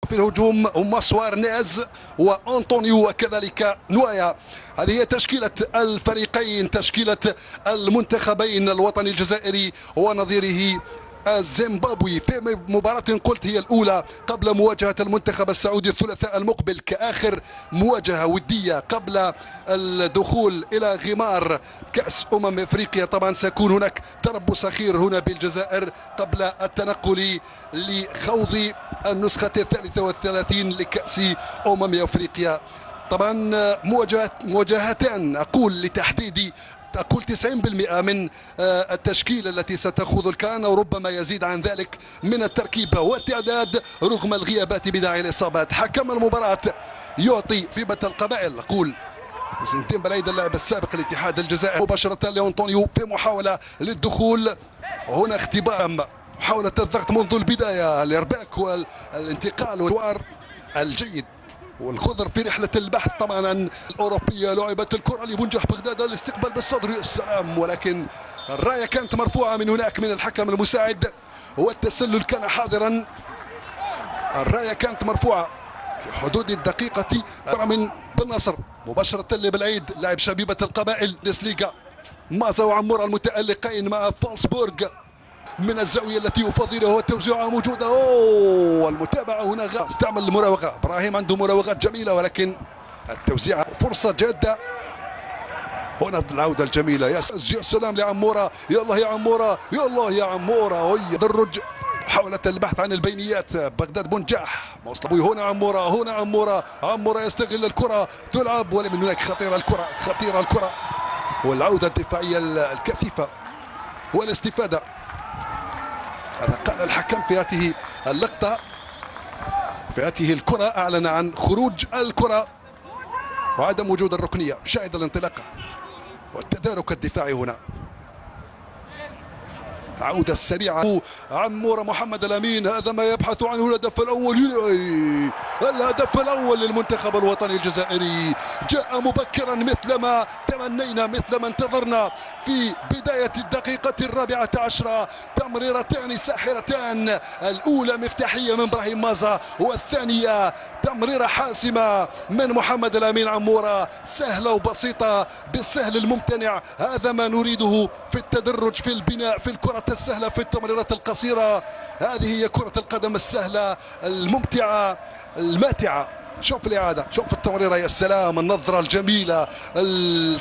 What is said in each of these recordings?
في الهجوم هما سوارنيز وأنطونيو وكذلك نوايا. هذه هي تشكيلة الفريقين، تشكيلة المنتخبين الوطني الجزائري ونظيره الزيمبابوي في مباراة قلت هي الأولى قبل مواجهة المنتخب السعودي الثلاثاء المقبل كآخر مواجهة ودية قبل الدخول إلى غمار كأس أفريقيا. طبعا سيكون هناك تربص أخير هنا بالجزائر قبل التنقل لخوض النسخة 33 لكأس أفريقيا. طبعا مواجهتان أقول لتحديد 90% من التشكيلة التي ستخوض الكان وربما يزيد عن ذلك من التركيبة والتعداد رغم الغيابات بداعي الإصابات. حكم المباراة يعطي صيبة القبائل أقول سنتين بالعيد اللاعب السابق الاتحاد الجزائري مباشرة لأنطونيو في محاولة للدخول. هنا اختبار محاولة الضغط منذ البداية الإرباك والانتقال والوار الجيد والخضر في رحلة البحث طبعا الأوروبية. لعبت الكرة لمنجح بغداد الاستقبال بالصدر السلام، ولكن الراية كانت مرفوعة من هناك من الحكم المساعد والتسلل كان حاضرا. الراية كانت مرفوعة في حدود الدقيقة من بالنصر مباشرة لبالعيد لاعب شبيبة القبائل ديسليغا مازا وعمورة المتألقين مع فولسبورغ من الزاوية التي يفضلها والتوزيع موجودة. المتابعة هنا استعمل المراوغة، إبراهيم عنده مراوغات جميلة ولكن التوزيع فرصة جادة. هنا العودة الجميلة يا سلام لعمورة، يلا يا عمورة يلا يا عمورة تدرج حاولت البحث عن البينيات بغداد بنجاح هنا عمورة هنا عمورة يستغل الكرة تلعب ولا من هناك خطيرة الكرة والعودة الدفاعية الكثيفة والاستفادة. هذا قال الحكم في هذه اللقطة في هذه الكرة أعلن عن خروج الكرة وعدم وجود الركنية. شاهد الانطلاقة والتدارك الدفاعي هنا. عودة السريعة عمورة محمد الأمين هذا ما يبحث عنه الهدف الأول للمنتخب الوطني الجزائري جاء مبكرا مثل ما تمنينا مثل ما انتظرنا في بداية الدقيقة 14. تمريرتان ساحرتان، الأولى مفتاحية من إبراهيم مازا والثانية تمريرة حاسمة من محمد الأمين عمورة، سهلة وبسيطة بالسهل الممتنع. هذا ما نريده في التدرج في البناء في الكرة السهلة في التمريرات القصيرة. هذه هي كرة القدم السهلة الممتعة الماتعة. شوف الإعادة شوف التمريرة يا سلام النظرة الجميلة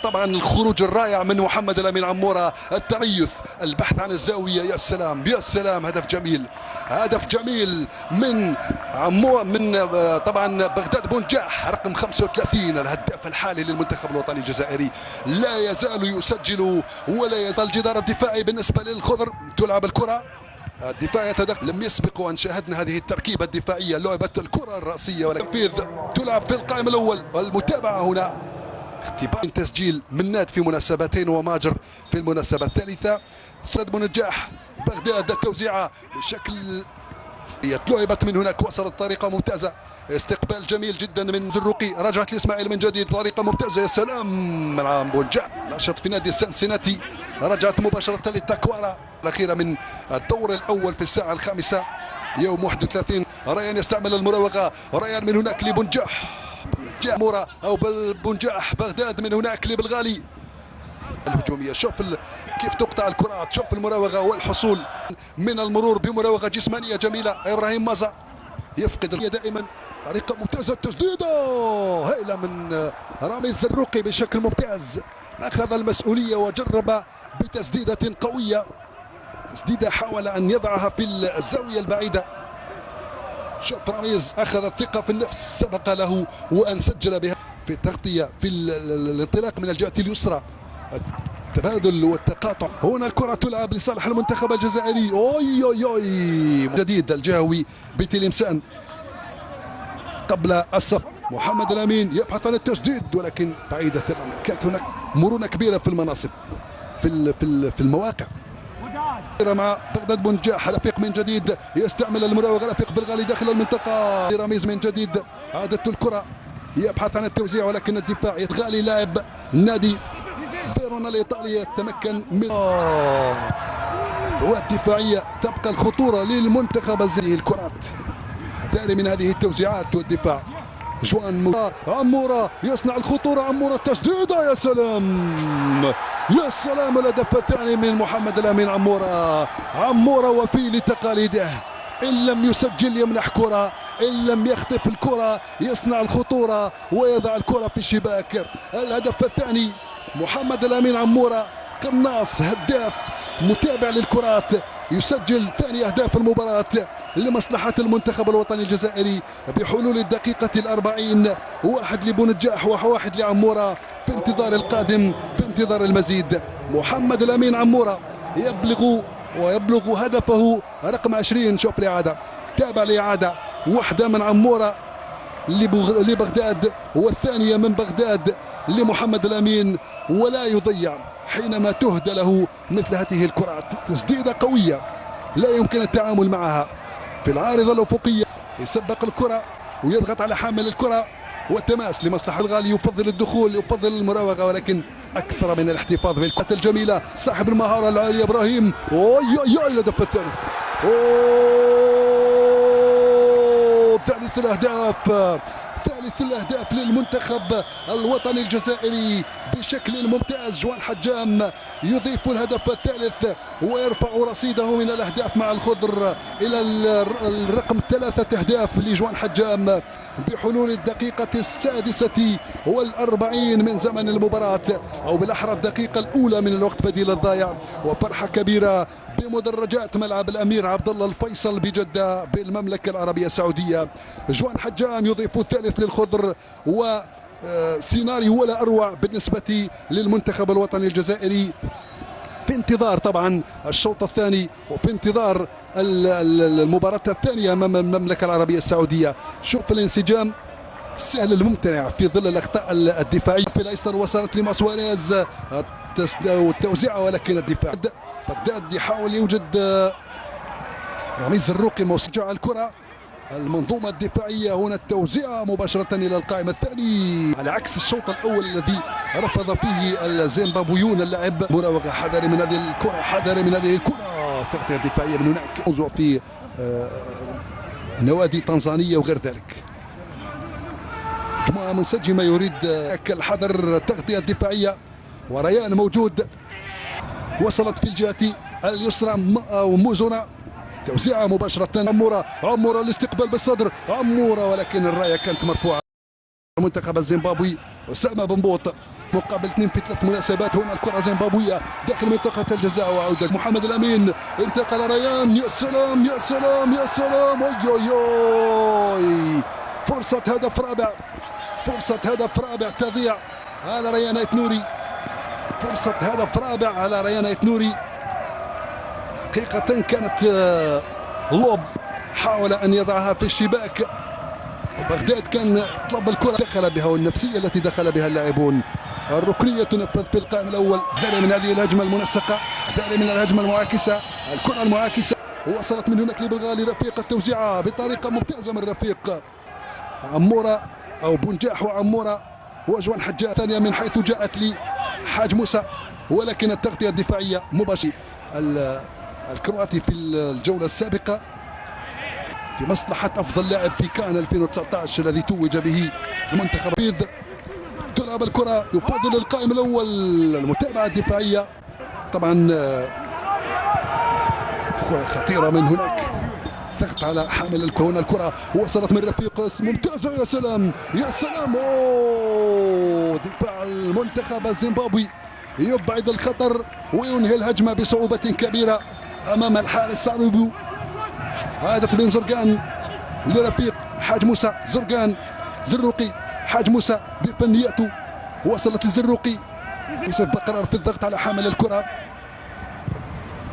طبعا الخروج الرائع من محمد الأمين عمورة التريث البحث عن الزاوية يا سلام يا سلام. هدف جميل من طبعا بغداد بنجاح رقم 35 الهداف الحالي للمنتخب الوطني الجزائري. لا يزال يسجل ولا يزال الجدار الدفاعي بالنسبة للخضر. تلعب الكرة الدفاع يتدخل. لم يسبق وان شاهدنا هذه التركيبه الدفاعيه لعبه الكره الراسيه ولكن تلعب في القائم الاول. والمتابعه هنا اختبار تسجيل مناد في مناسبتين وماجر في المناسبه الثالثه. ثلاث بنجاح بغداد التوزيعه بشكل لعبت من هناك وصلت طريقه ممتازه. استقبال جميل جدا من زروقي رجعت لاسماعيل من جديد طريقه ممتازه يا سلام من بونجا نشط في نادي سانسيناتي رجعت مباشره للتكوارا الاخيره من الدور الاول في الساعه الخامسة يوم 31. ريان يستعمل المراوغه ريان من هناك لبنجاح مورا او بالبنجاح بغداد من هناك لبالغالي الهجوميه. شوف كيف تقطع الكرات شوف المراوغه والحصول من المرور بمراوغه جسمانيه جميله. ابراهيم مازا يفقد دائما طريقه ممتازه التسديده هائله من رامي الزروقي بشكل ممتاز اخذ المسؤوليه وجرب بتسديده قويه تسديده حاول ان يضعها في الزاويه البعيده. شوف راميز اخذ الثقه في النفس سبق له وان سجل بها في التغطيه في الانطلاق من الجهه اليسرى التبادل والتقاطع. هنا الكره تلعب لصالح المنتخب الجزائري. اوي جديد الجهوي بتلمسان قبل الصف. محمد الامين يبحث عن التسديد ولكن بعيده تماما. كانت هناك مرونه كبيره في المناصب في المواقع مع بغداد بنجاح. رفيق من جديد يستعمل المراوغه رفيق بالغالي داخل المنطقه. رميز من جديد عادت الكره يبحث عن التوزيع ولكن الدفاع غالي لاعب نادي فيرونا الايطالي يتمكن من الدفاعيه. تبقى الخطوره للمنتخب الكرات حذاري من هذه التوزيعات والدفاع. جوان عمورة يصنع الخطورة، عمورة التسديدة، يا سلام يا سلام. الهدف الثاني من محمد الأمين عمورة. عمورة وفي لتقاليده، إن لم يسجل يمنح كرة، إن لم يخطف الكرة يصنع الخطورة ويضع الكرة في الشباك. الهدف الثاني محمد الأمين عمورة، قناص هداف متابع للكرات، يسجل ثاني أهداف المباراة لمصلحة المنتخب الوطني الجزائري بحلول الدقيقة 40. 1 لبونجاح و1 لعمورة، في انتظار القادم، في انتظار المزيد. محمد الأمين عمورة يبلغ هدفه رقم 20. شوف الإعادة، تابع الإعادة، واحدة من عمورة لبغداد والثانية من بغداد لمحمد الأمين، ولا يضيع حينما تهدى له مثل هذه الكرات. تسديدة قوية لا يمكن التعامل معها في العارضة الأفقية، يسبق الكرة ويضغط على حامل الكرة والتماس لمصلحة الغالي. يفضل الدخول، يفضل المراوغة، ولكن أكثر من الاحتفاظ بالكرة الجميلة. صاحب المهارة العالية إبراهيم، الهدف الثالث، ثالث الأهداف للمنتخب الوطني الجزائري بشكل ممتاز. جوان حجام يضيف الهدف الثالث ويرفع رصيده من الأهداف مع الخضر إلى الرقم 3 أهداف لجوان حجام بحلول الدقيقة 46 من زمن المباراة، أو بالأحرى الدقيقة الأولى من الوقت بديل الضايع. وفرحة كبيرة بمدرجات ملعب الأمير عبد الله الفيصل بجدة بالمملكة العربية السعودية. جوان حجام يضيف الثالث للخضر، وسيناريو ولا أروع بالنسبة للمنتخب الوطني الجزائري، في انتظار طبعا الشوط الثاني وفي انتظار المباراة الثانية أمام المملكة العربية السعودية. شوف الانسجام السهل الممتنع في ظل الأخطاء الدفاعية. في الأيسر وصلت لماسواريز والتوزيع، ولكن الدفاع بغداد يحاول يوجد رميز الروقي موسجع الكرة. المنظومة الدفاعية هنا التوزيع مباشرة إلى القائم الثاني، على عكس الشوط الأول الذي رفض فيه الزيمبابويون اللعب. مراوغة، حذر من هذه الكرة، حذر من هذه الكرة. تغطية دفاعية من هناك، موضوع في نوادي تنزانية وغير ذلك. جماعة منسجمة يريد الحذر، التغطية الدفاعية، وريان موجود. وصلت في الجهة اليسرى وموزونا، توزيعها مباشرة. عمورة الاستقبال بالصدر، عمورة، ولكن الراية كانت مرفوعة. منتخب الزيمبابوي أسامة بنبوط مقابل 2 في 3 مناسبات. هنا الكرة زيمبابوية داخل منطقة الجزاء، وعودة محمد الأمين، انتقل ريان، يا سلام يا سلام يا سلام. فرصة هدف رابع، فرصة هدف رابع تضيع على ريان ايت-نوري، فرصة هدف رابع على ريان ايت-نوري. حقيقة كانت لوب، حاول أن يضعها في الشباك. بغداد كان طلب الكرة دخل بها، والنفسية التي دخل بها اللاعبون. الركنية تنفذ في القائم الأول. ذلك من هذه الهجمة المنسقة، ذلك من الهجمة المعاكسة، الكرة المعاكسة. وصلت من هناك لبرغالي، رفيق التوزيعة بطريقة ممتازة من رفيق عمورة أو بونجاح وعمورة. وجوان حجاج ثانية من حيث جاءت لي حاج موسى، ولكن التغطية الدفاعية مباشرة. الكرواتي في الجولة السابقة في مصلحة أفضل لاعب في كان 2019 الذي توج به المنتخب. تلعب الكرة، يفضل القائم الأول المتابعة الدفاعية. طبعا خطيرة من هناك، ضغط على حامل الكرة. هنا الكرة وصلت من رفيق ممتازة، يا سلام يا سلام. دفاع المنتخب الزيمبابوي يبعد الخطر وينهي الهجمة بصعوبة كبيرة أمام الحارس ساروبو. عادة بن زرقان لرفيق حاج موسى، زرقان حاج موسى بفنياته، وصلت لزروقي. يوسف بقرار في الضغط على حامل الكرة.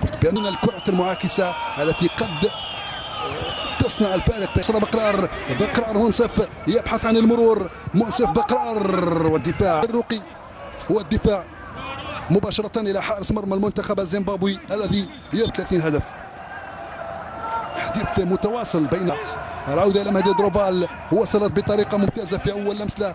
قلت بأن الكرة المعاكسة التي قد تصنع الفارق. في بقرار منصف يبحث عن المرور، منصف بقرار، والدفاع زروقي، والدفاع مباشرة إلى حارس مرمى المنتخب الزيمبابوي الذي يرى 30 هدف. حديث متواصل بين العودة إلى مهدي دروفال، وصلت بطريقة ممتازة في أول لمس له